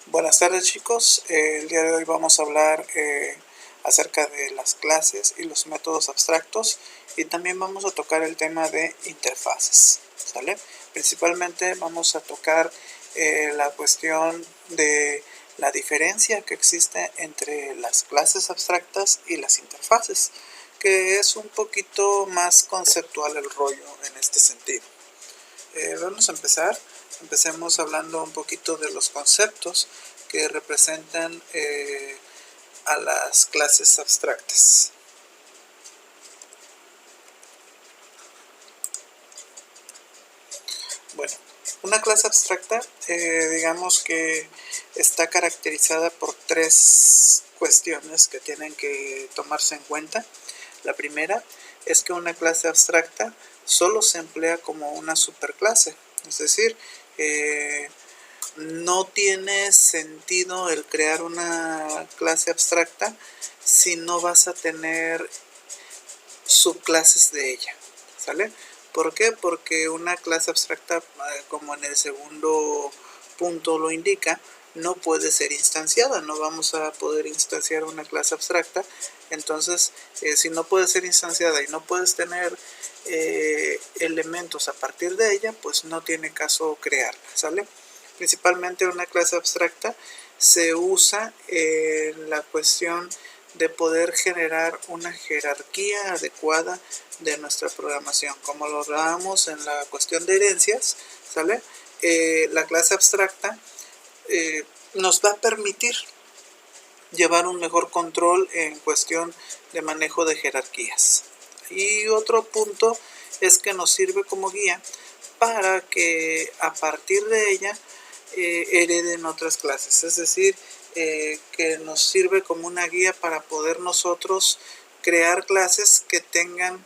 Buenas tardes chicos, el día de hoy vamos a hablar acerca de las clases y los métodos abstractos y también vamos a tocar el tema de interfaces, ¿sale? Principalmente vamos a tocar la cuestión de la diferencia que existe entre las clases abstractas y las interfaces, que es un poquito más conceptual el rollo en este sentido. Vamos a empezar. Empecemos hablando un poquito de los conceptos que representan a las clases abstractas. Bueno, una clase abstracta, digamos que está caracterizada por tres cuestiones que tienen que tomarse en cuenta. La primera es que una clase abstracta solo se emplea como una superclase, es decir, no tiene sentido el crear una clase abstracta si no vas a tener subclases de ella, ¿sale? ¿Por qué? Porque una clase abstracta, como en el segundo punto lo indica, no puede ser instanciada, no vamos a poder instanciar una clase abstracta. Entonces, si no puede ser instanciada y no puedes tener elementos a partir de ella, pues no tiene caso crearla, ¿sale? Principalmente una clase abstracta se usa en la cuestión de poder generar una jerarquía adecuada de nuestra programación, como lo hablábamos en la cuestión de herencias, ¿sale? La clase abstracta nos va a permitir llevar un mejor control en cuestión de manejo de jerarquías. Y otro punto es que nos sirve como guía para que a partir de ella hereden otras clases, es decir, que nos sirve como una guía para poder nosotros crear clases que tengan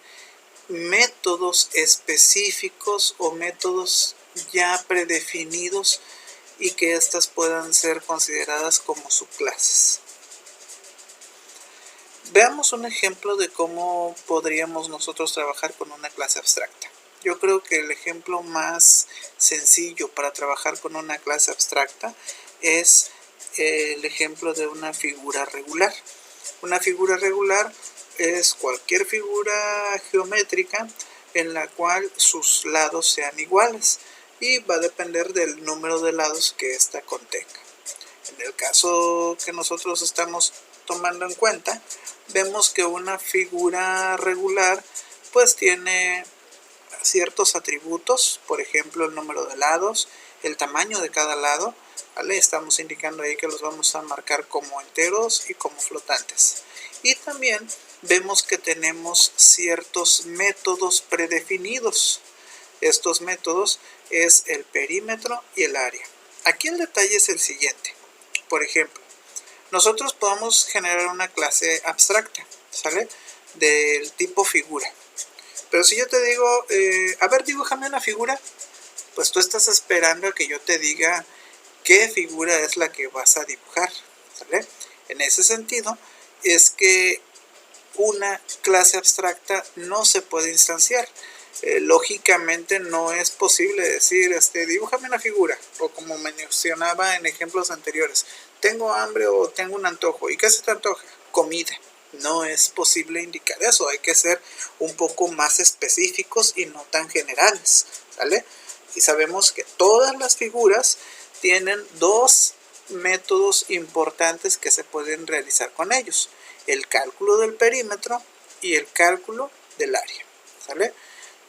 métodos específicos o métodos ya predefinidos y que éstas puedan ser consideradas como subclases. Veamos un ejemplo de cómo podríamos nosotros trabajar con una clase abstracta. Yo creo que el ejemplo más sencillo para trabajar con una clase abstracta es el ejemplo de una figura regular. Una figura regular es cualquier figura geométrica en la cual sus lados sean iguales y va a depender del número de lados que ésta contenga. En el caso que nosotros estamos tomando en cuenta, vemos que una figura regular pues tiene ciertos atributos, por ejemplo el número de lados, el tamaño de cada lado, ¿vale? Estamos indicando ahí que los vamos a marcar como enteros y como flotantes. Y también vemos que tenemos ciertos métodos predefinidos. Estos métodos es el perímetro y el área. Aquí el detalle es el siguiente. Por ejemplo, nosotros podemos generar una clase abstracta, ¿sale? Del tipo figura. Pero si yo te digo, a ver, dibújame una figura, pues tú estás esperando a que yo te diga qué figura es la que vas a dibujar, ¿sale? En ese sentido, es que una clase abstracta no se puede instanciar. Lógicamente no es posible decir, dibújame una figura, o como mencionaba en ejemplos anteriores, tengo hambre o tengo un antojo. ¿Y qué se te antoja? Comida. No es posible indicar eso, hay que ser un poco más específicos y no tan generales, ¿sale? Y sabemos que todas las figuras tienen dos métodos importantes que se pueden realizar con ellos: el cálculo del perímetro y el cálculo del área, ¿sale?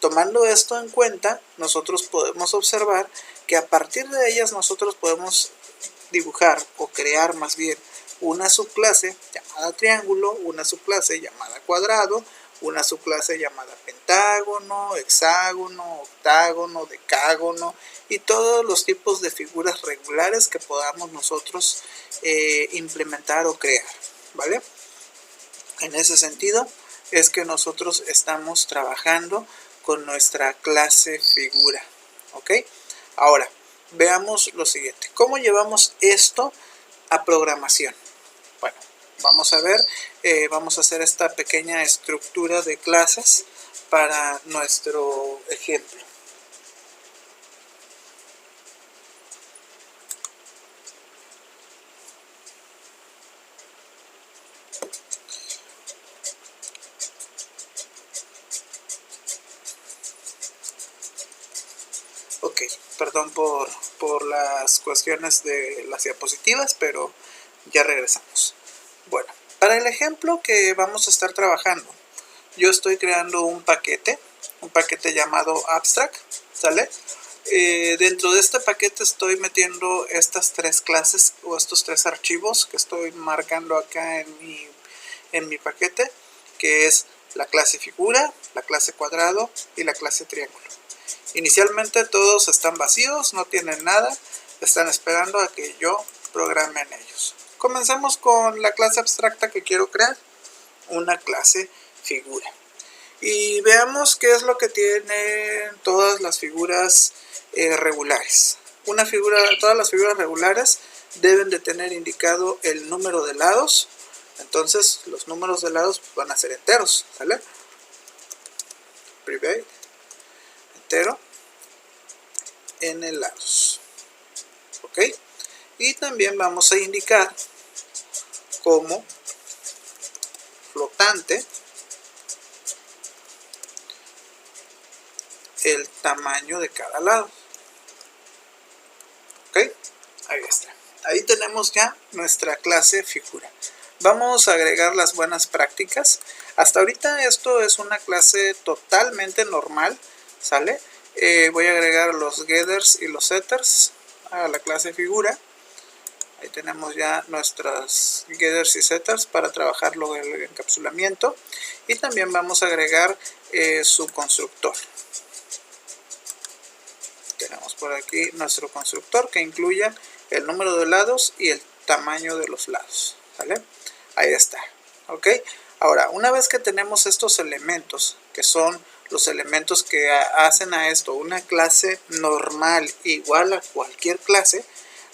Tomando esto en cuenta, nosotros podemos observar que a partir de ellas nosotros podemos dibujar o crear más bien una subclase llamada triángulo, una subclase llamada cuadrado, una subclase llamada pentágono, hexágono, octágono, decágono y todos los tipos de figuras regulares que podamos nosotros implementar o crear, ¿vale? En ese sentido es que nosotros estamos trabajando con nuestra clase figura, ¿ok? Ahora, veamos lo siguiente. ¿Cómo llevamos esto a programación? Bueno, vamos a ver, vamos a hacer esta pequeña estructura de clases para nuestro ejemplo. perdón por las cuestiones de las diapositivas, pero ya regresamos. Bueno, para el ejemplo que vamos a estar trabajando, yo estoy creando un paquete llamado abstract, ¿sale? Dentro de este paquete estoy metiendo estas tres clases o estos tres archivos que estoy marcando acá en mi paquete, que es la clase figura, la clase cuadrado y la clase triángulo. Inicialmente todos están vacíos, no tienen nada, están esperando a que yo programe en ellos. Comencemos con la clase abstracta que quiero crear, una clase figura. Y veamos qué es lo que tienen todas las figuras regulares. Todas las figuras regulares deben de tener indicado el número de lados. Entonces los números de lados van a ser enteros, ¿sale? Private, entero, n lados. ¿Ok? Y también vamos a indicar como flotante el tamaño de cada lado. ¿Ok? Ahí está. Ahí tenemos ya nuestra clase figura. Vamos a agregar las buenas prácticas. Hasta ahorita esto es una clase totalmente normal, ¿sale? Voy a agregar los getters y los setters a la clase figura. Ahí tenemos ya nuestras getters y setters para trabajar el encapsulamiento. Y también vamos a agregar su constructor. Tenemos por aquí nuestro constructor que incluye el número de lados y el tamaño de los lados, ¿vale? Ahí está, ¿ok? Ahora, una vez que tenemos estos elementos, que son los elementos que hacen a esto una clase normal igual a cualquier clase,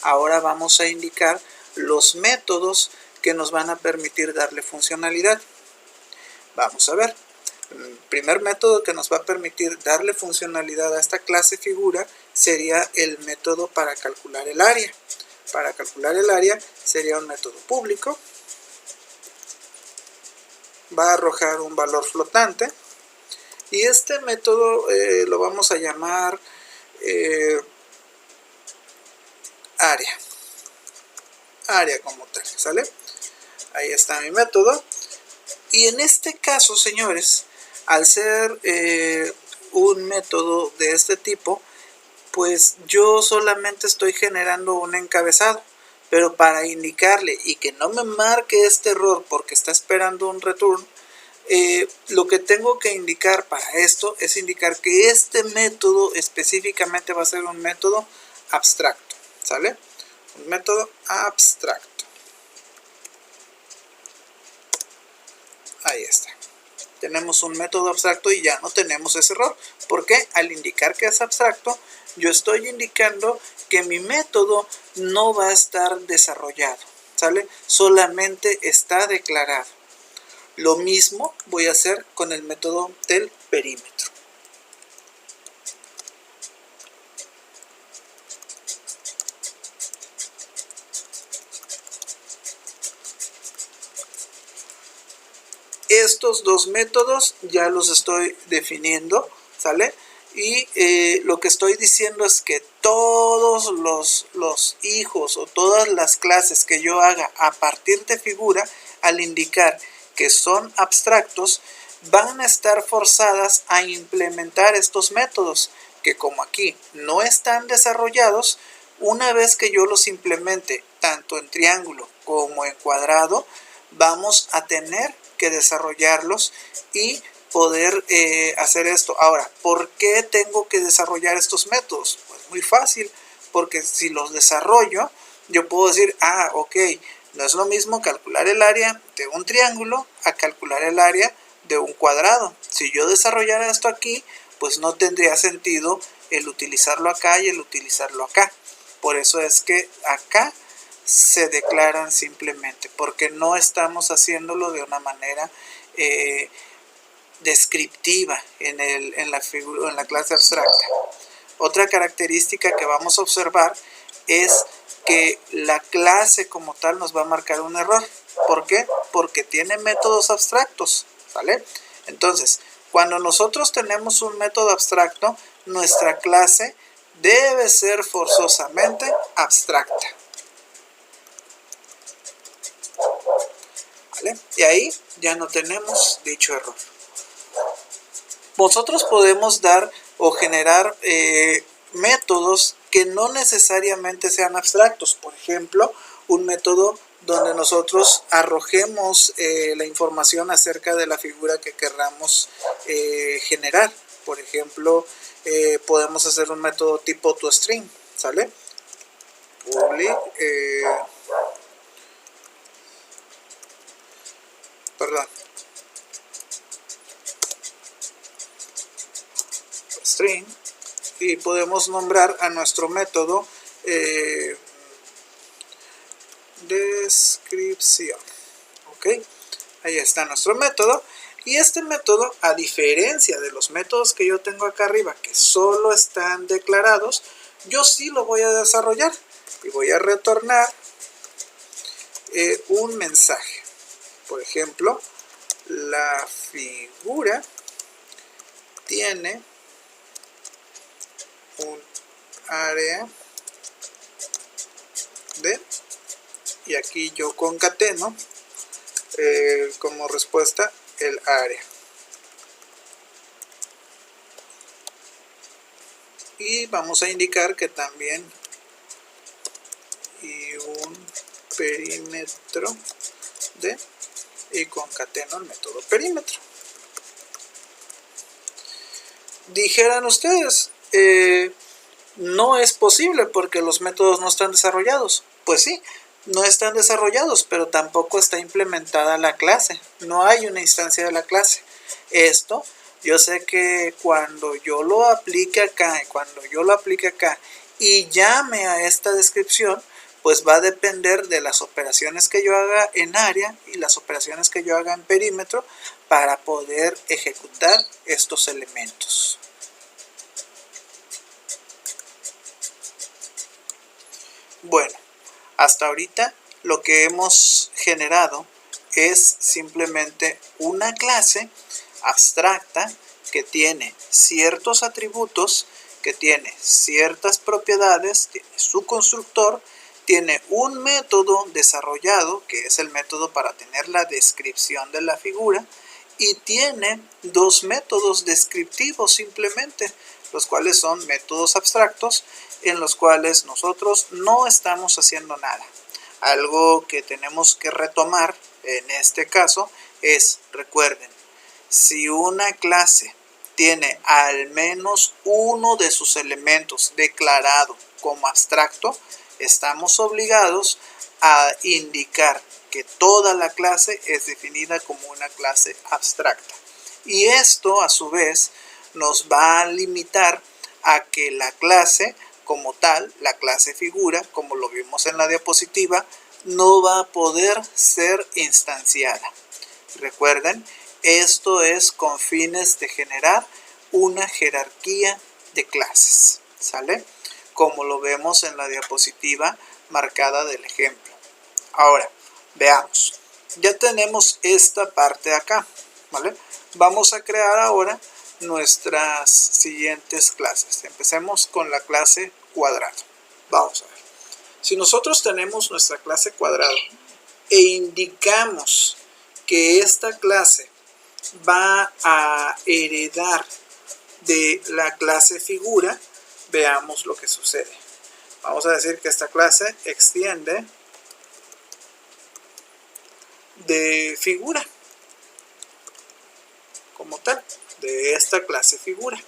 ahora vamos a indicar los métodos que nos van a permitir darle funcionalidad. Vamos a ver. El primer método que nos va a permitir darle funcionalidad a esta clase figura sería el método para calcular el área. Para calcular el área sería un método público. Va a arrojar un valor flotante. Y este método lo vamos a llamar área. Área como tal, ¿sale? Ahí está mi método. Y en este caso, señores, al ser un método de este tipo, pues yo solamente estoy generando un encabezado, pero para indicarle y que no me marque este error porque está esperando un return, lo que tengo que indicar para esto es indicar que este método específicamente va a ser un método abstracto, ¿sale? Un método abstracto. Ahí está. Tenemos un método abstracto y ya no tenemos ese error, porque al indicar que es abstracto, yo estoy indicando que mi método no va a estar desarrollado, ¿sale? Solamente está declarado. Lo mismo voy a hacer con el método del perímetro. Estos dos métodos ya los estoy definiendo, ¿sale? Y lo que estoy diciendo es que todos los hijos o todas las clases que yo haga a partir de figura, al indicar que son abstractos, van a estar forzadas a implementar estos métodos, que como aquí no están desarrollados, una vez que yo los implemente tanto en triángulo como en cuadrado, vamos a tener que desarrollarlos y poder hacer esto. Ahora, ¿por qué tengo que desarrollar estos métodos? Pues muy fácil, porque si los desarrollo, yo puedo decir, ok, no es lo mismo calcular el área de un triángulo a calcular el área de un cuadrado. Si yo desarrollara esto aquí, pues no tendría sentido el utilizarlo acá y el utilizarlo acá. Por eso es que acá se declaran simplemente, porque no estamos haciéndolo de una manera descriptiva en la clase abstracta. Otra característica que vamos a observar es que la clase como tal nos va a marcar un error. ¿Por qué? Porque tiene métodos abstractos, ¿vale? Entonces, cuando nosotros tenemos un método abstracto, nuestra clase debe ser forzosamente abstracta. ¿Vale? Y ahí ya no tenemos dicho error. Nosotros podemos dar o generar métodos que no necesariamente sean abstractos. Por ejemplo, un método donde nosotros arrojemos la información acerca de la figura que querramos generar. Por ejemplo, podemos hacer un método tipo toString, ¿sale? Public, perdón, string, y podemos nombrar a nuestro método descripción. Ok, ahí está nuestro método. Y este método, a diferencia de los métodos que yo tengo acá arriba, que solo están declarados, yo sí lo voy a desarrollar y voy a retornar un mensaje. Por ejemplo, la figura tiene un área de, y aquí yo concateno como respuesta el área. Y vamos a indicar que también y un perímetro de, y concateno el método perímetro. Dijeran ustedes, no es posible porque los métodos no están desarrollados. Pues sí, no están desarrollados, pero tampoco está implementada la clase. No hay una instancia de la clase. Esto, yo sé que cuando yo lo aplique acá, y llame a esta descripción, pues va a depender de las operaciones que yo haga en área y las operaciones que yo haga en perímetro para poder ejecutar estos elementos. Bueno, hasta ahorita lo que hemos generado es simplemente una clase abstracta que tiene ciertos atributos, que tiene ciertas propiedades, tiene su constructor, tiene un método desarrollado, que es el método para tener la descripción de la figura, y tiene dos métodos descriptivos simplemente, los cuales son métodos abstractos en los cuales nosotros no estamos haciendo nada. Algo que tenemos que retomar en este caso es, recuerden, si una clase tiene al menos uno de sus elementos declarado como abstracto, estamos obligados a indicar que toda la clase es definida como una clase abstracta. Y esto, a su vez, nos va a limitar a que la clase como tal, la clase figura, como lo vimos en la diapositiva, no va a poder ser instanciada. Recuerden, esto es con fines de generar una jerarquía de clases, ¿sale? Como lo vemos en la diapositiva marcada del ejemplo. Ahora, veamos. Ya tenemos esta parte de acá, ¿vale? Vamos a crear ahora nuestras siguientes clases. Empecemos con la clase cuadrado. Vamos a ver. Si nosotros tenemos nuestra clase cuadrado e indicamos que esta clase va a heredar de la clase figura, veamos lo que sucede. Vamos a decir que esta clase extiende de figura como tal, de esta clase figura,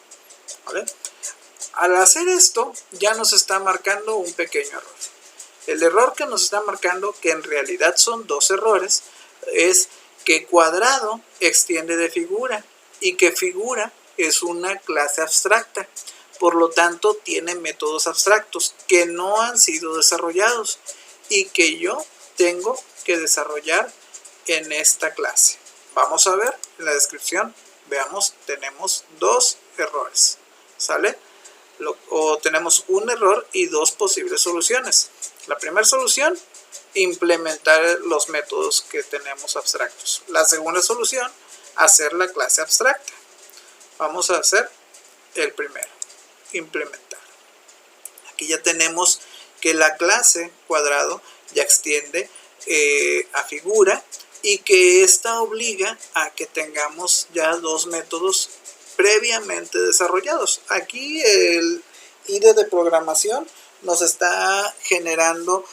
¿vale? Al hacer esto ya nos está marcando un pequeño error. El error que nos está marcando, que en realidad son dos errores, es que cuadrado extiende de figura y que figura es una clase abstracta. Por lo tanto, tiene métodos abstractos que no han sido desarrollados y que yo tengo que desarrollar en esta clase. Vamos a ver en la descripción, veamos, tenemos dos errores, ¿sale? O tenemos un error y dos posibles soluciones. La primera solución, implementar los métodos que tenemos abstractos. La segunda solución, hacer la clase abstracta. Vamos a hacer el primero, implementar. Aquí ya tenemos que la clase cuadrado ya extiende a figura y que esta obliga a que tengamos ya dos métodos previamente desarrollados. Aquí el IDE de programación nos está generando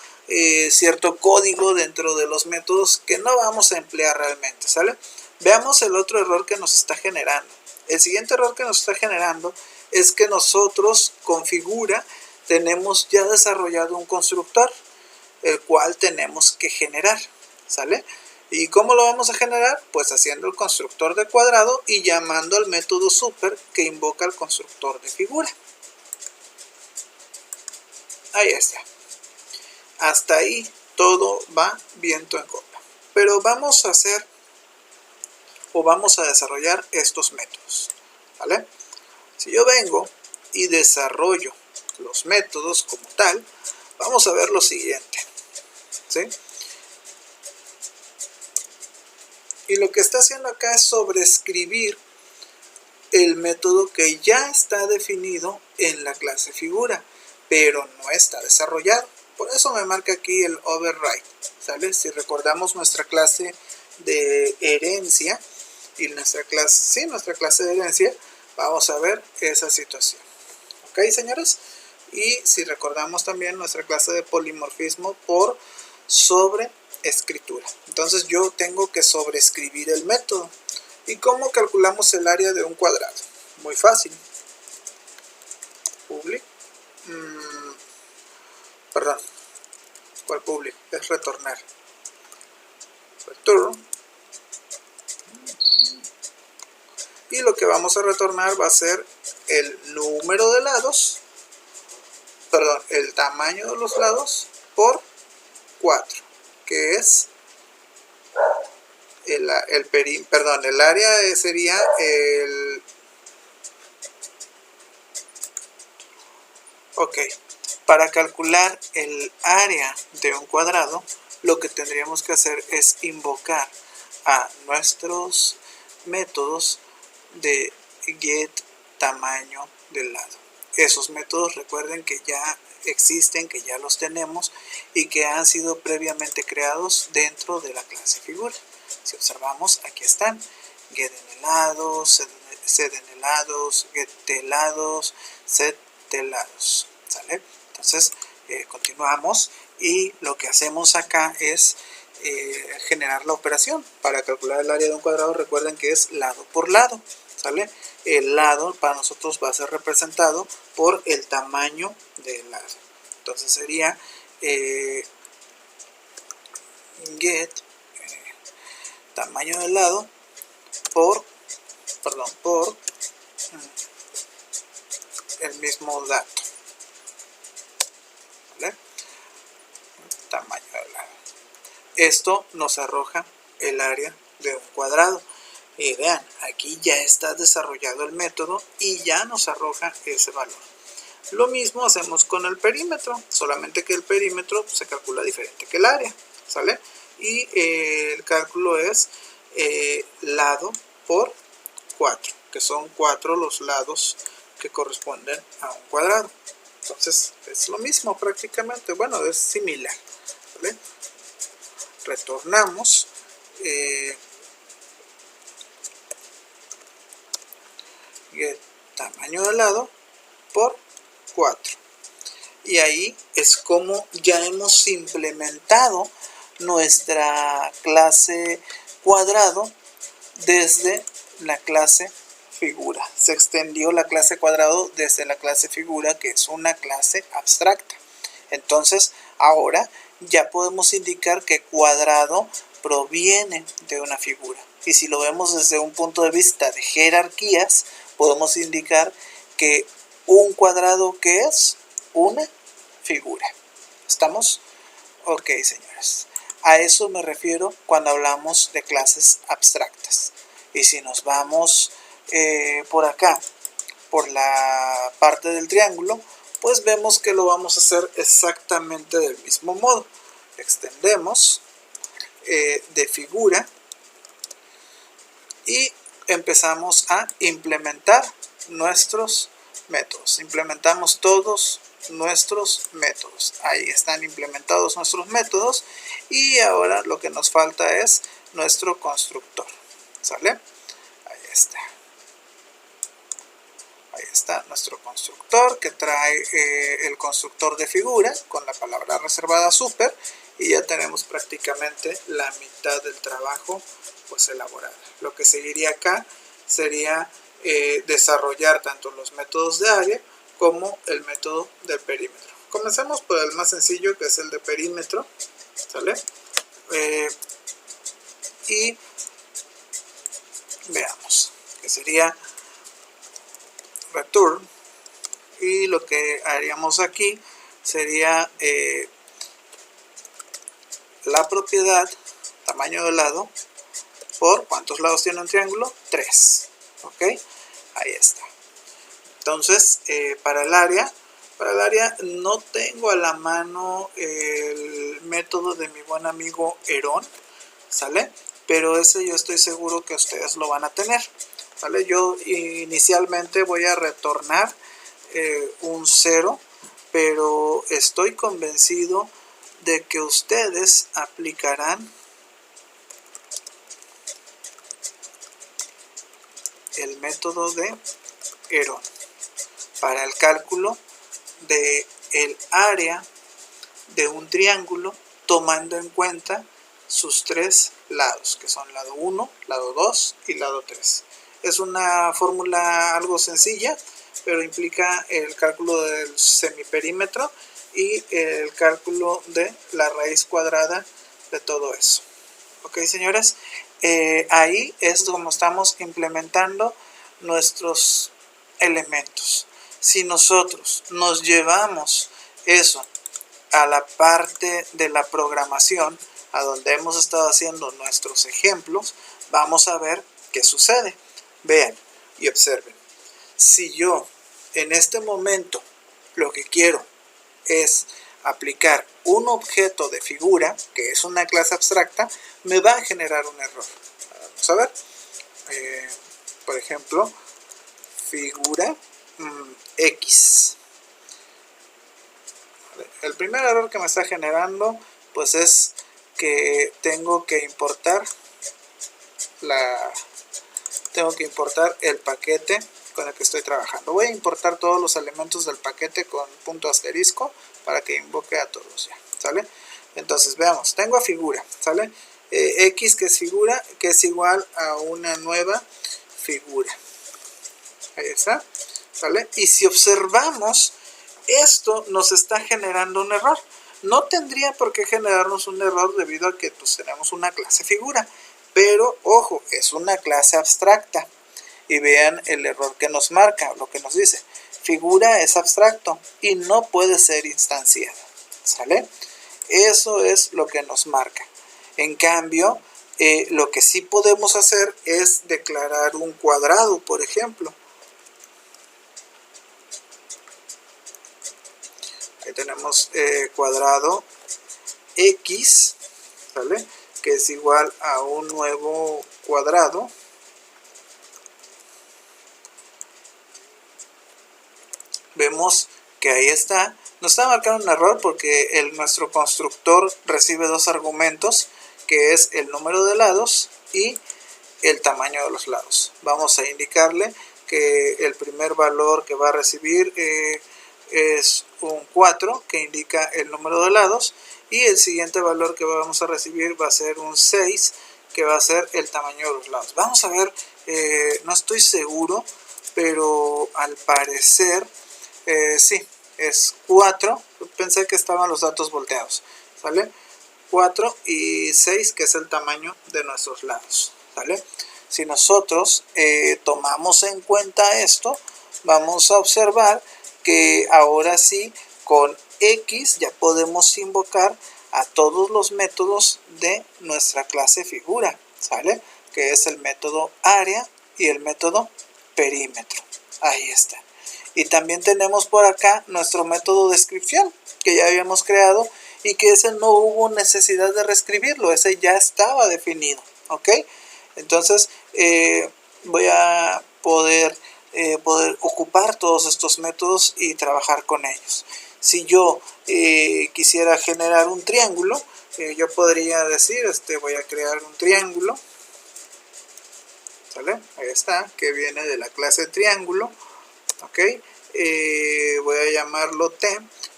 cierto código dentro de los métodos que no vamos a emplear realmente, ¿sale? Veamos el otro error que nos está generando. El siguiente error que nos está generando es que nosotros con figura tenemos ya desarrollado un constructor, el cual tenemos que generar, ¿sale? ¿Y cómo lo vamos a generar? Pues haciendo el constructor de cuadrado y llamando al método super que invoca el constructor de figura. Ahí está. Hasta ahí todo va viento en copa. Pero vamos a hacer o vamos a desarrollar estos métodos, ¿vale? Si yo vengo y desarrollo los métodos como tal, vamos a ver lo siguiente, ¿sí? Y lo que está haciendo acá es sobreescribir el método que ya está definido en la clase figura, pero no está desarrollado. Por eso me marca aquí el override, ¿sale? Si recordamos nuestra clase de herencia y nuestra clase de herencia, vamos a ver esa situación. ¿Ok, señores? Y si recordamos también nuestra clase de polimorfismo por sobreescritura. Entonces yo tengo que sobreescribir el método. ¿Y cómo calculamos el área de un cuadrado? Muy fácil. Public. Perdón. ¿Cuál public? Es retornar. Return. Y lo que vamos a retornar va a ser el número de lados, perdón, el tamaño de los lados por 4, que es el área sería el... Ok, para calcular el área de un cuadrado, lo que tendríamos que hacer es invocar a nuestros métodos de get tamaño del lado. Esos métodos recuerden que ya existen, que ya los tenemos y que han sido previamente creados dentro de la clase figura. Si observamos, aquí están: get en helados, set en helados, get helados, set helados, ¿sale? Entonces continuamos y lo que hacemos acá es generar la operación. Para calcular el área de un cuadrado, recuerden que es lado por lado, ¿sale? El lado para nosotros va a ser representado por el tamaño del lado. Entonces sería get tamaño del lado por el mismo dato, ¿vale? Tamaño del lado. Esto nos arroja el área de un cuadrado. Y vean, aquí ya está desarrollado el método y ya nos arroja ese valor. Lo mismo hacemos con el perímetro, solamente que el perímetro se calcula diferente que el área, ¿sale? Y el cálculo es lado por 4, que son 4 los lados que corresponden a un cuadrado. Entonces es lo mismo prácticamente, bueno, es similar, ¿vale? Retornamos get tamaño del lado por 4, y ahí es como ya hemos implementado nuestra clase cuadrado desde la clase figura. Se extendió la clase cuadrado desde la clase figura, que es una clase abstracta. Entonces ahora ya podemos indicar que cuadrado proviene de una figura, y si lo vemos desde un punto de vista de jerarquías, podemos indicar que un cuadrado, ¿qué es? Una figura. ¿Estamos? Ok, señores. A eso me refiero cuando hablamos de clases abstractas. Y si nos vamos por acá, por la parte del triángulo, pues vemos que lo vamos a hacer exactamente del mismo modo. Extendemos de figura y empezamos a implementar nuestros métodos. Implementamos todos nuestros métodos. Ahí están implementados nuestros métodos y ahora lo que nos falta es nuestro constructor. ¿Sale? Ahí está. Ahí está nuestro constructor que trae el constructor de figura con la palabra reservada super, y ya tenemos prácticamente la mitad del trabajo pues elaborada. Lo que seguiría acá sería desarrollar tanto los métodos de área como el método de perímetro. Comencemos por el más sencillo, que es el de perímetro, ¿sale? Y veamos, que sería return, y lo que haríamos aquí sería la propiedad tamaño de lado por ¿cuántos lados tiene un triángulo? 3. ¿Ok? Ahí está. Entonces, para el área no tengo a la mano el método de mi buen amigo Herón, ¿sale? Pero ese yo estoy seguro que ustedes lo van a tener, ¿vale? Yo inicialmente voy a retornar un 0, pero estoy convencido de que ustedes aplicarán el método de Herón para el cálculo de el área de un triángulo, tomando en cuenta sus 3 lados, que son lado 1, lado 2 y lado 3. Es una fórmula algo sencilla, pero implica el cálculo del semiperímetro y el cálculo de la raíz cuadrada de todo eso. Ok, señores, ahí es como estamos implementando nuestros elementos. Si nosotros nos llevamos eso a la parte de la programación, a donde hemos estado haciendo nuestros ejemplos, vamos a ver qué sucede. Vean y observen. Si yo en este momento lo que quiero es aplicar un objeto de figura, que es una clase abstracta, me va a generar un error. Vamos a ver. Por ejemplo, figura X. El primer error que me está generando pues es que tengo que importar el paquete con el que estoy trabajando. Voy a importar todos los elementos del paquete con punto asterisco para que invoque a todos ya, ¿sale? Entonces veamos, tengo a figura, ¿sale? X, que es figura, que es igual a una nueva figura. Ahí está, ¿sale? Y si observamos, esto nos está generando un error. No tendría por qué generarnos un error debido a que pues, tenemos una clase figura. Pero, ojo, es una clase abstracta. Y vean el error que nos marca, lo que nos dice. Figura es abstracto y no puede ser instanciada. ¿Sale? Eso es lo que nos marca. En cambio, lo que sí podemos hacer es declarar un cuadrado, por ejemplo. Ahí tenemos cuadrado X, ¿vale? Que es igual a un nuevo cuadrado. Vemos que ahí está. Nos está marcando un error porque nuestro constructor recibe dos argumentos, que es el número de lados y el tamaño de los lados. Vamos a indicarle que el primer valor que va a recibir es un 4, que indica el número de lados, y el siguiente valor que vamos a recibir va a ser un 6, que va a ser el tamaño de los lados. Vamos a ver, no estoy seguro, pero al parecer sí, es 4, pensé que estaban los datos volteados, ¿vale? 4 y 6, que es el tamaño de nuestros lados, ¿vale? Si nosotros tomamos en cuenta esto, vamos a observar que ahora sí, con X ya podemos invocar a todos los métodos de nuestra clase figura, ¿sale? Que es el método área y el método perímetro. Ahí está. Y también tenemos por acá nuestro método descripción, que ya habíamos creado y que ese no hubo necesidad de reescribirlo, ese ya estaba definido, ¿ok? Entonces voy a poder ocupar todos estos métodos y trabajar con ellos. Si yo quisiera generar un triángulo, yo podría decir, voy a crear un triángulo, ¿sale? Ahí está, que viene de la clase triángulo, ¿ok? Voy a llamarlo T,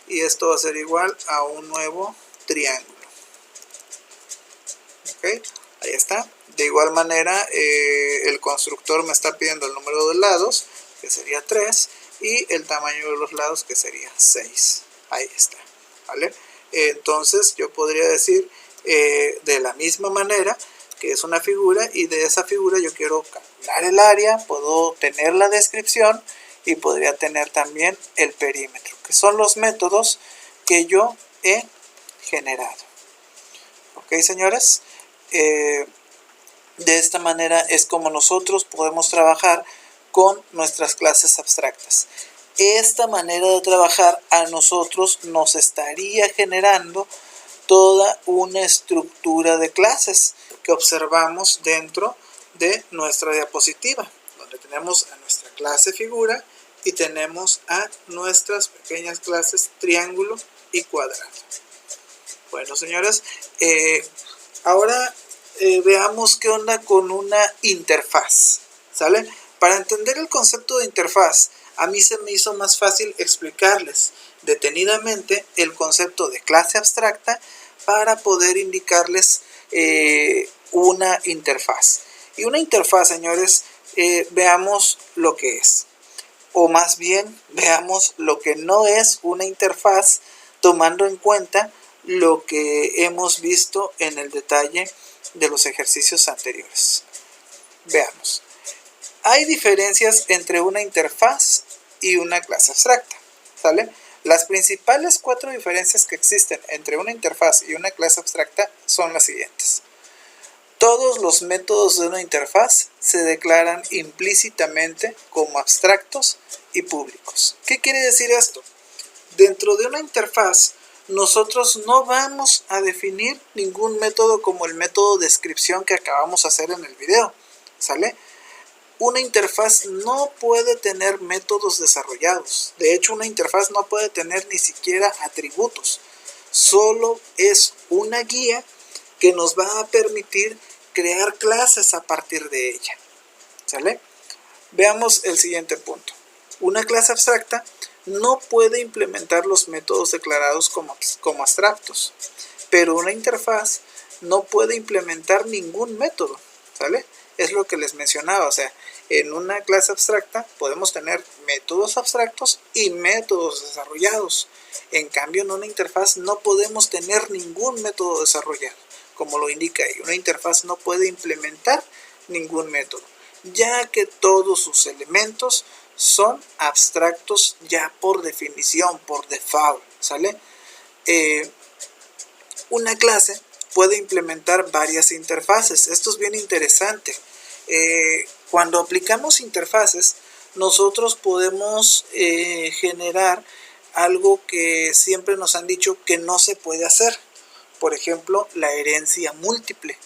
y esto va a ser igual a un nuevo triángulo, ¿ok? Ahí está. De igual manera, el constructor me está pidiendo el número de lados, que sería 3, y el tamaño de los lados, que sería 6. Ahí está, ¿vale? Entonces yo podría decir de la misma manera que es una figura, y de esa figura yo quiero calcular el área, puedo tener la descripción y podría tener también el perímetro, que son los métodos que yo he generado. ¿Ok, señores? De esta manera es como nosotros podemos trabajar con nuestras clases abstractas. Esta manera de trabajar a nosotros nos estaría generando toda una estructura de clases que observamos dentro de nuestra diapositiva, donde tenemos a nuestra clase figura y tenemos a nuestras pequeñas clases triángulo y cuadrado. Bueno, señores, ahora veamos qué onda con una interfaz, ¿sale? Para entender el concepto de interfaz, a mí se me hizo más fácil explicarles detenidamente el concepto de clase abstracta para poder indicarles una interfaz. Y una interfaz, señores, veamos lo que es. O más bien, veamos lo que no es una interfaz, tomando en cuenta lo que hemos visto en el detalle de los ejercicios anteriores. Veamos. Hay diferencias entre una interfaz y una clase abstracta, ¿sale? Las principales 4 diferencias que existen entre una interfaz y una clase abstracta son las siguientes. Todos los métodos de una interfaz se declaran implícitamente como abstractos y públicos. ¿Qué quiere decir esto? Dentro de una interfaz, nosotros no vamos a definir ningún método como el método de descripción que acabamos de hacer en el video, ¿sale? Una interfaz no puede tener métodos desarrollados. De hecho, una interfaz no puede tener ni siquiera atributos. Solo es una guía que nos va a permitir crear clases a partir de ella, ¿sale? Veamos el siguiente punto. Una clase abstracta no puede implementar los métodos declarados como abstractos, pero una interfaz no puede implementar ningún método, ¿sale? Es lo que les mencionaba, o sea, en una clase abstracta podemos tener métodos abstractos y métodos desarrollados. En cambio, en una interfaz no podemos tener ningún método desarrollado, como lo indica ahí. Una interfaz no puede implementar ningún método, ya que todos sus elementos son abstractos ya por definición, por default, ¿sale? Una clase puede implementar varias interfaces. Esto es bien interesante. Cuando aplicamos interfaces, nosotros podemos generar algo que siempre nos han dicho que no se puede hacer. Por ejemplo, la herencia múltiple.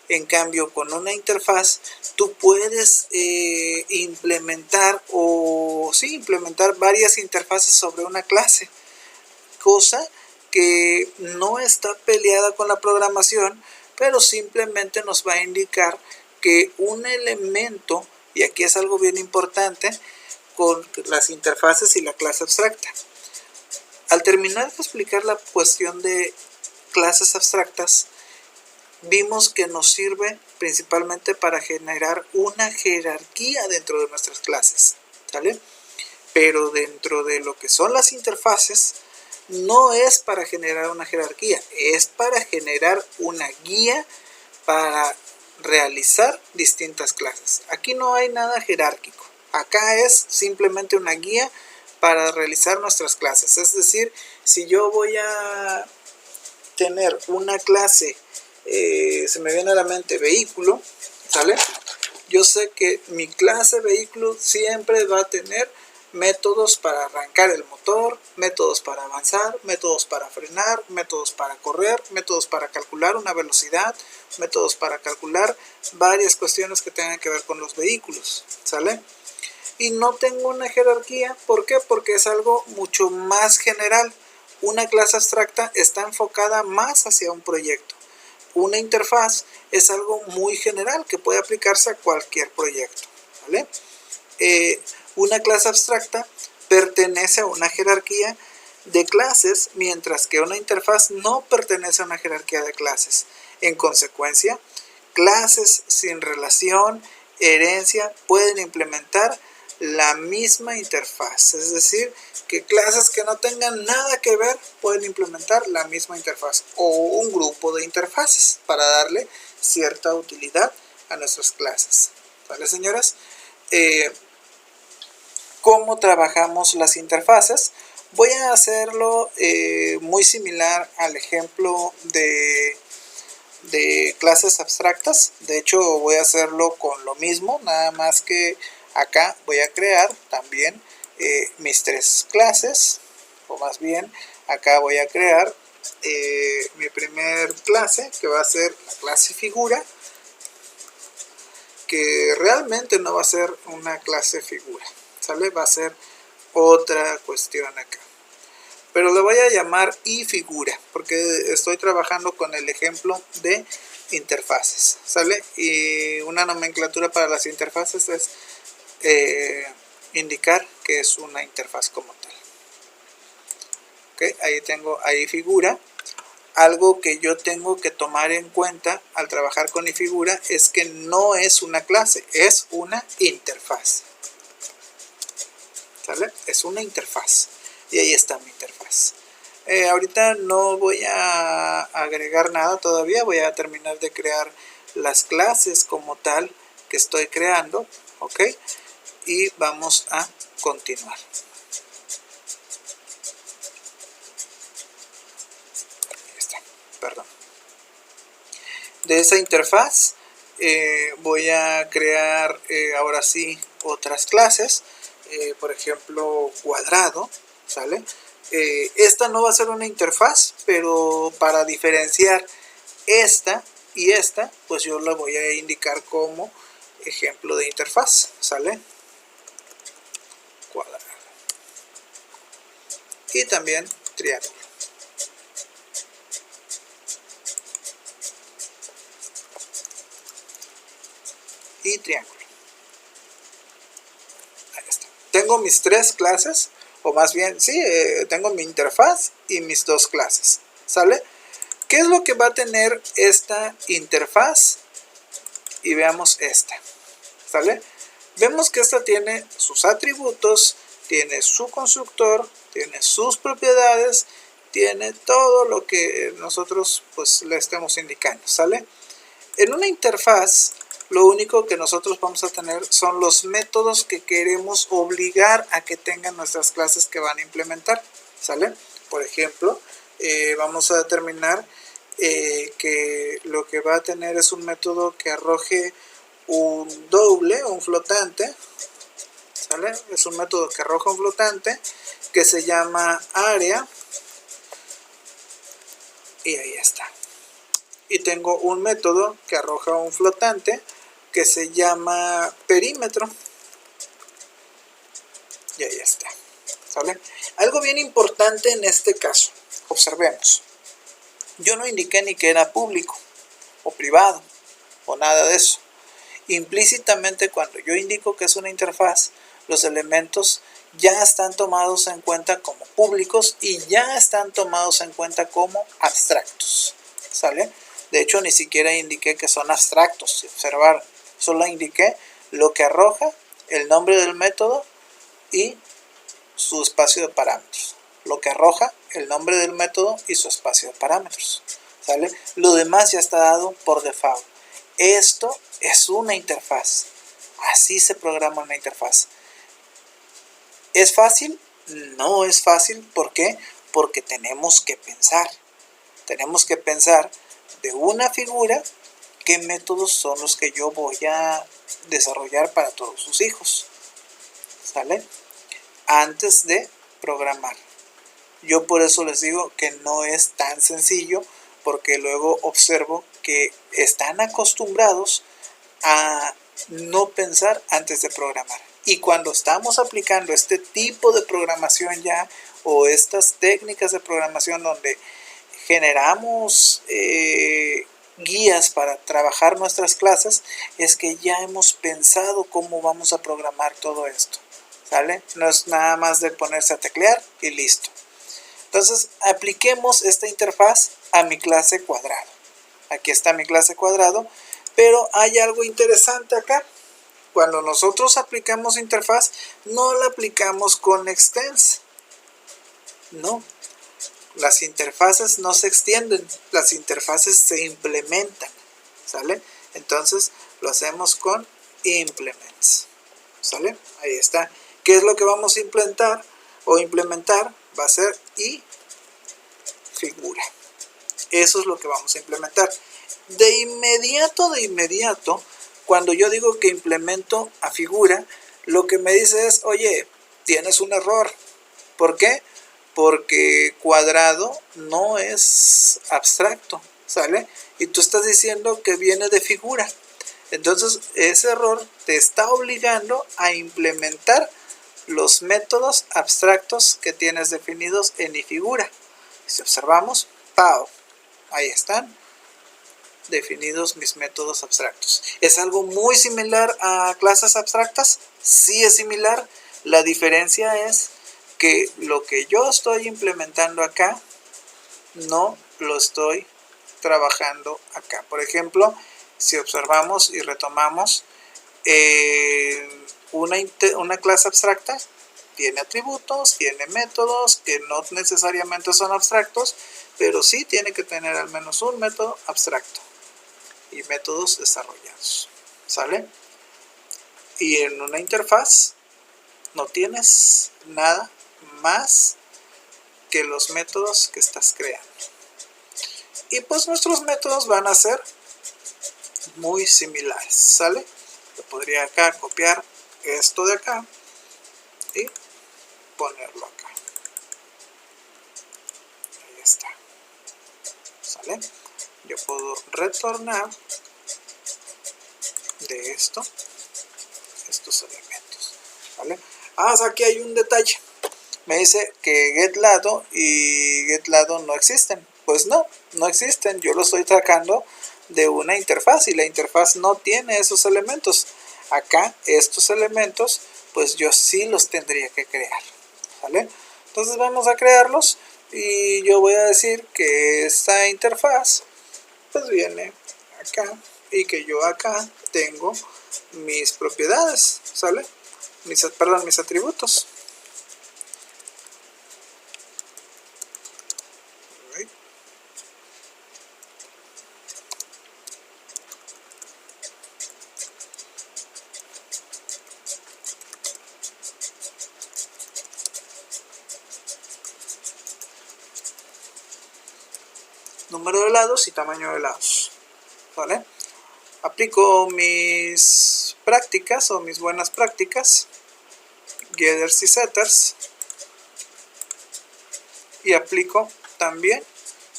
En cambio, con una interfaz, tú puedes implementar varias interfaces sobre una clase, cosa que no está peleada con la programación, pero simplemente nos va a indicar que un elemento, y aquí es algo bien importante, con las interfaces y la clase abstracta. Al terminar de explicar la cuestión de clases abstractas, vimos que nos sirve principalmente para generar una jerarquía dentro de nuestras clases, ¿sale? Pero dentro de lo que son las interfaces, no es para generar una jerarquía, es para generar una guía para realizar distintas clases. Aquí no hay nada jerárquico, acá es simplemente una guía para realizar nuestras clases. Es decir, si yo voy a tener una clase, se me viene a la mente vehículo, ¿sale? Yo sé que mi clase vehículo siempre va a tener métodos para arrancar el motor, métodos para avanzar, métodos para frenar, métodos para correr, métodos para calcular una velocidad, métodos para calcular varias cuestiones que tengan que ver con los vehículos, ¿sale? y no tengo una jerarquía. ¿Por qué? Porque es algo mucho más general. Una clase abstracta está enfocada más hacia un proyecto. Una interfaz es algo muy general que puede aplicarse a cualquier proyecto, ¿vale? Una clase abstracta pertenece a una jerarquía de clases, mientras que una interfaz no pertenece a una jerarquía de clases. En consecuencia, clases sin relación, herencia, pueden implementar la misma interfaz. Es decir, que clases que no tengan nada que ver pueden implementar la misma interfaz o un grupo de interfaces para darle cierta utilidad a nuestras clases. ¿Vale, señoras? ¿Cómo trabajamos las interfaces? Voy a hacerlo muy similar al ejemplo de clases abstractas. De hecho, voy a hacerlo con lo mismo, nada más que acá voy a crear también mis 3 clases, o más bien acá voy a crear mi primer clase, que va a ser la clase figura, que realmente no va a ser una clase figura, ¿sale? Va a ser otra cuestión acá. Pero le voy a llamar iFigura, porque estoy trabajando con el ejemplo de interfaces, ¿sale? Y una nomenclatura para las interfaces es indicar que es una interfaz como tal. ¿Okay? Ahí tengo iFigura. Algo que yo tengo que tomar en cuenta al trabajar con iFigura es que no es una clase, es una interfaz. ¿Sale? Es una interfaz. Y ahí está mi interfaz. Ahorita no voy a agregar nada todavía, voy a terminar de crear las clases como tal que estoy creando, ¿ok? Y vamos a continuar. Ahí está, perdón. De esa interfaz voy a crear ahora sí otras clases, por ejemplo cuadrado, ¿sale? Esta no va a ser una interfaz, pero para diferenciar esta y esta, pues yo la voy a indicar como ejemplo de interfaz, ¿sale? Cuadrado. Y también triángulo. Y triángulo. Ahí está. Tengo mis 3 clases, o más bien, sí, tengo mi interfaz y mis 2 clases, ¿sale? ¿Qué es lo que va a tener esta interfaz? Y veamos esta, ¿sale? Vemos que esta tiene sus atributos, tiene su constructor, tiene sus propiedades, tiene todo lo que nosotros pues le estemos indicando, ¿sale? En una interfaz, lo único que nosotros vamos a tener son los métodos que queremos obligar a que tengan nuestras clases que van a implementar, ¿sale? Por ejemplo, vamos a determinar que lo que va a tener es un método que arroje un doble, un flotante, ¿sale? Es un método que arroja un flotante que se llama área, y ahí está. Y tengo un método que arroja un flotante que se llama perímetro, y ahí está, ¿sale? Algo bien importante en este caso, observemos, yo no indiqué ni que era público o privado o nada de eso. Implícitamente, cuando yo indico que es una interfaz, los elementos ya están tomados en cuenta como públicos y ya están tomados en cuenta como abstractos, ¿sale? De hecho, ni siquiera indiqué que son abstractos, si observar, solo indiqué lo que arroja, el nombre del método y su espacio de parámetros. Lo que arroja, el nombre del método y su espacio de parámetros, ¿sale? Lo demás ya está dado por default. Esto es una interfaz. Así se programa una interfaz. ¿Es fácil? No es fácil. ¿Por qué? Porque tenemos que pensar. Tenemos que pensar de una figura qué métodos son los que yo voy a desarrollar para todos sus hijos, ¿sale? Antes de programar. Yo por eso les digo que no es tan sencillo, porque luego observo que están acostumbrados a no pensar antes de programar. Y cuando estamos aplicando este tipo de programación ya, o estas técnicas de programación donde generamos guías para trabajar nuestras clases, es que ya hemos pensado cómo vamos a programar todo esto, ¿sale? No es nada más de ponerse a teclear y listo. Entonces, apliquemos esta interfaz a mi clase cuadrado. Aquí está mi clase cuadrado, pero hay algo interesante acá. Cuando nosotros aplicamos interfaz, no la aplicamos con extens. No, las interfaces no se extienden, las interfaces se implementan, ¿sale? Entonces lo hacemos con implements, ¿sale? Ahí está. ¿Qué es lo que vamos a implementar o implementar? Va a ser y figura. Eso es lo que vamos a implementar. De inmediato, cuando yo digo que implemento a figura, lo que me dice es, oye, tienes un error. ¿Por qué? Porque cuadrado no es abstracto, ¿sale? Y tú estás diciendo que viene de figura. Entonces, ese error te está obligando a implementar los métodos abstractos que tienes definidos en ifigura. Si observamos, PAO, ahí están definidos mis métodos abstractos. ¿Es algo muy similar a clases abstractas? Sí es similar. La diferencia es que lo que yo estoy implementando acá no lo estoy trabajando acá. Por ejemplo, si observamos y retomamos una clase abstracta, tiene atributos, tiene métodos que no necesariamente son abstractos, pero sí tiene que tener al menos un método abstracto y métodos desarrollados, ¿sale? Y en una interfaz no tienes nada más que los métodos que estás creando. Y pues nuestros métodos van a ser muy similares, ¿sale? Yo podría acá copiar esto de acá y ponerlo acá. Ahí está, ¿sale? Yo puedo retornar de estos elementos, ¿vale? Aquí hay un detalle. Me dice que getLado y getLado no existen. Pues no, no existen. Yo lo estoy sacando de una interfaz y la interfaz no tiene esos elementos. Acá estos elementos, pues yo sí los tendría que crear, ¿vale? Entonces vamos a crearlos y yo voy a decir que esta interfaz pues viene acá y que yo acá tengo mis propiedades, ¿sale? Mis atributos. Número de lados y tamaño de lados, ¿vale? Aplico mis prácticas o mis buenas prácticas, getters y setters, y aplico también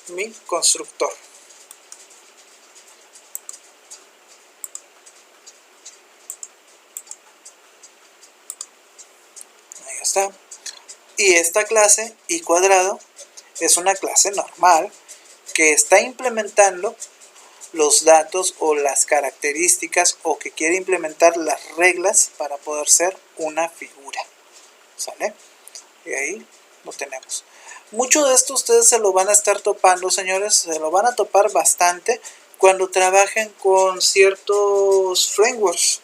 mi constructor. Ahí está. Y esta clase y cuadrado es una clase normal que está implementando los datos o las características o que quiere implementar las reglas para poder ser una figura, ¿sale? Y ahí lo tenemos. Mucho de esto ustedes se lo van a estar topando, señores, se lo van a topar bastante cuando trabajen con ciertos frameworks,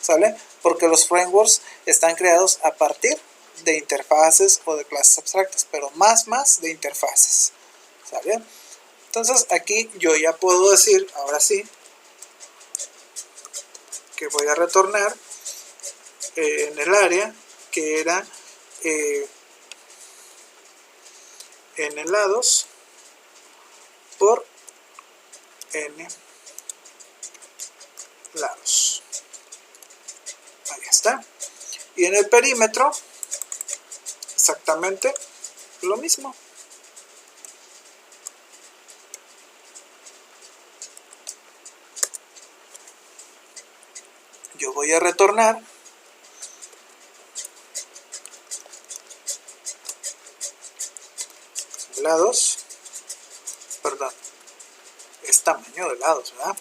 ¿sale? Porque los frameworks están creados a partir de interfaces o de clases abstractas, pero más de interfaces, ¿sale? Entonces aquí yo ya puedo decir, ahora sí, que voy a retornar en el área que era n lados por n lados. Ahí está. Y en el perímetro, exactamente lo mismo. yo voy a retornar lados, perdón, es tamaño de lados, ¿verdad?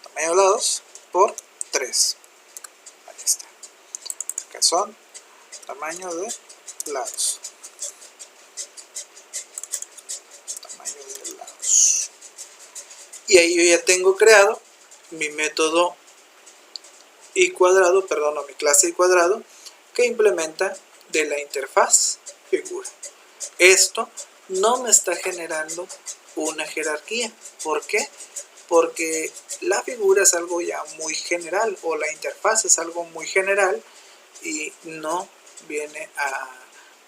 Tamaño de lados por 3. Ahí está. Que son tamaño de lados. Tamaño de lados. Y ahí yo ya tengo creado mi método y cuadrado, perdón, o mi clase y cuadrado que implementa de la interfaz figura. Esto no me está generando una jerarquía. ¿Por qué? Porque la figura es algo ya muy general, o la interfaz es algo muy general y no viene a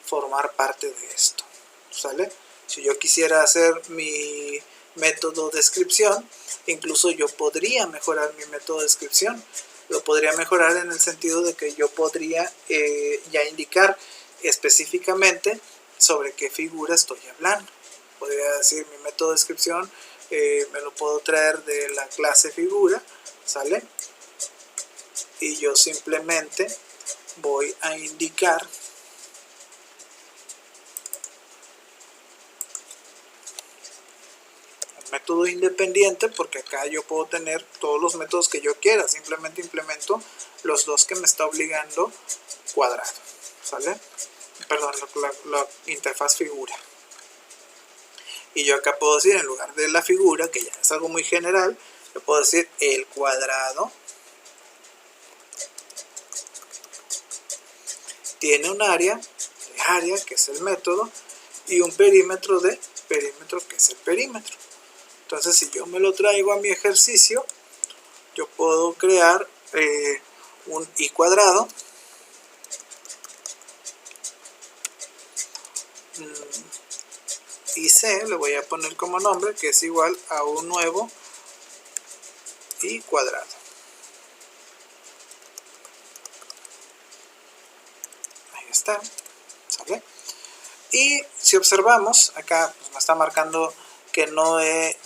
formar parte de esto, ¿sale? Si yo quisiera hacer mi método de descripción, incluso yo podría mejorar mi método de descripción. Lo podría mejorar en el sentido de que yo podría ya indicar específicamente sobre qué figura estoy hablando. Podría decir mi método de descripción, me lo puedo traer de la clase figura, ¿sale? Y yo simplemente voy a indicar un método independiente, porque acá yo puedo tener todos los métodos que yo quiera. Simplemente implemento los dos que me está obligando cuadrado, ¿sale? Perdón, la interfaz figura. Y yo acá puedo decir, en lugar de la figura, que ya es algo muy general, yo puedo decir el cuadrado tiene un área, que es el método, y un perímetro de perímetro, que es el perímetro. Entonces, si yo me lo traigo a mi ejercicio, yo puedo crear un i cuadrado y c le voy a poner como nombre, que es igual a un nuevo i cuadrado. Ahí está, ¿sale? Y si observamos, acá pues me está marcando que no he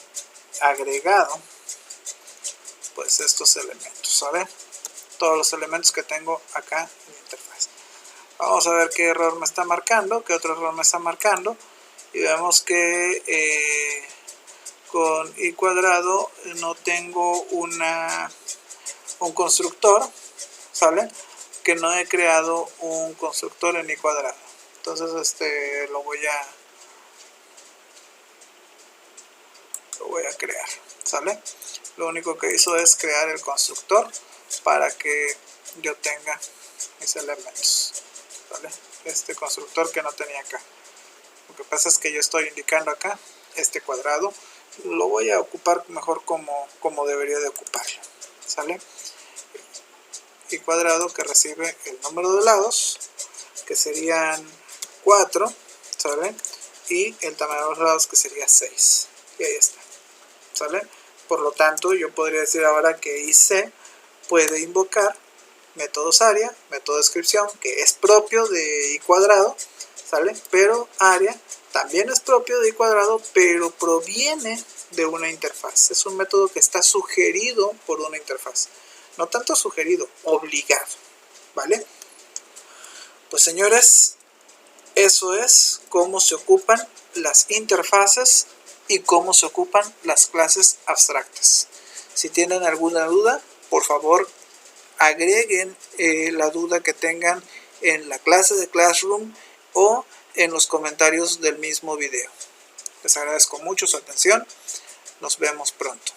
agregado pues estos elementos, ¿sale? Todos los elementos que tengo acá en mi interfaz. Vamos a ver qué error me está marcando, qué otro error me está marcando. Y vemos que con i cuadrado no tengo un constructor, ¿sale? Que no he creado un constructor en i cuadrado. Entonces lo voy a crear, ¿sale? Lo único que hizo es crear el constructor para que yo tenga mis elementos, ¿vale? Este constructor que no tenía acá. Lo que pasa es que yo estoy indicando acá este cuadrado, lo voy a ocupar mejor como debería de ocuparlo, ¿sale? Y cuadrado que recibe el número de lados, que serían 4, ¿sale? Y el tamaño de los lados, que sería 6. Y ahí está, ¿sale? Por lo tanto, yo podría decir ahora que IC puede invocar métodos área, método descripción, que es propio de i cuadrado, ¿sale? Pero área también es propio de i cuadrado, pero proviene de una interfaz. Es un método que está sugerido por una interfaz. No tanto sugerido, obligado, ¿vale? Pues señores, eso es cómo se ocupan las interfaces y cómo se ocupan las clases abstractas. Si tienen alguna duda, por favor, agreguen la duda que tengan en la clase de Classroom o en los comentarios del mismo video. Les agradezco mucho su atención. Nos vemos pronto.